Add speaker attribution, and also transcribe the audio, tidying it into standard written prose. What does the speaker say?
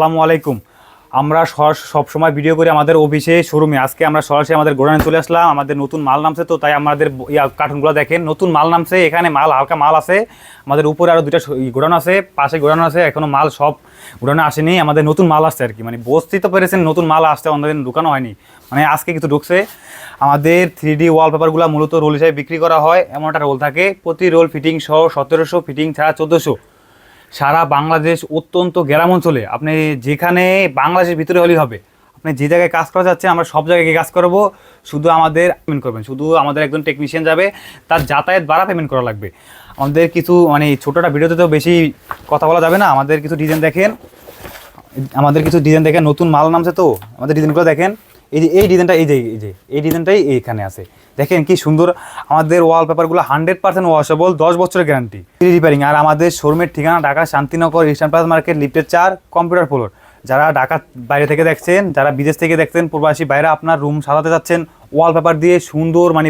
Speaker 1: আসসালামু আলাইকুম। আমরা সবসময় ভিডিও করি আমাদের অফিসে শোরুমে। আজকে আমরা সরাসরি আমাদের গোডাউনে চলে আসলাম। আমাদের নতুন মাল নামছে, তো তাই আমাদের কার্টুনগুলো দেখেন, নতুন মাল নামছে। এখানে মাল হালকা মাল আছে। আমাদের উপরে আরও দুইটা গোডাউন আছে, পাশে গোডাউন আছে, এখনও মাল সব গোডাউনে আসেনি। আমাদের নতুন মাল আসছে আর কি, মানে বুঝতেই তো পেরেছেন নতুন মাল আসছে, আমাদের ঢুকানো হয়নি, মানে আজকে কিছু ঢুকছে। আমাদের 3D ওয়ালপেপারগুলো মূলত রোল হিসাবে বিক্রি করা হয়। এমন একটা রোল থাকে, প্রতি রোল ফিটিং সহ 1700, ফিটিং ছাড়া 1400। সারা বাংলাদেশ, অত্যন্ত গ্রাম অঞ্চলে, আপনি যেখানে বাংলাদেশের ভিতরে হলেই হবে, আপনি যে জায়গায় কাজ করা যাচ্ছে আমরা সব জায়গায় কাজ করব। শুধু আমাদের পেমেন্ট করবেন, শুধু আমাদের একজন টেকনিশিয়ান যাবে, তার যাতায়াত ভাড়া পেমেন্ট করা লাগবে। আমাদের কিছু মানে ছোটোটা ভিডিওতে তো বেশি কথা বলা যাবে না। আমাদের কিছু ডিজাইন দেখেন, নতুন মাল নামছে, তো আমাদের ডিজাইনগুলো দেখেন। এই ডিজাইনটা এই ডিজাইনটাই এইখানে আছে, দেখেন কি সুন্দর। আমাদের ওয়ালপেপারগুলো 100% ওয়াশেবল, 10 বছরের গ্যারান্টি, রিপেয়ারিং। আর আমাদের শোরুমের ঠিকানা Dhaka Shantinagar eastern plaza market, লিফটের 4, কম্পিউটার ফ্লোর। যারা ঢাকা বাইরে থেকে দেখছেন, যারা বিদেশ থেকে দেখছেন, প্রবাসী বাইরে আপনার রুম সাজাতে যাচ্ছেন ওয়ালপেপার দিয়ে সুন্দর, মানে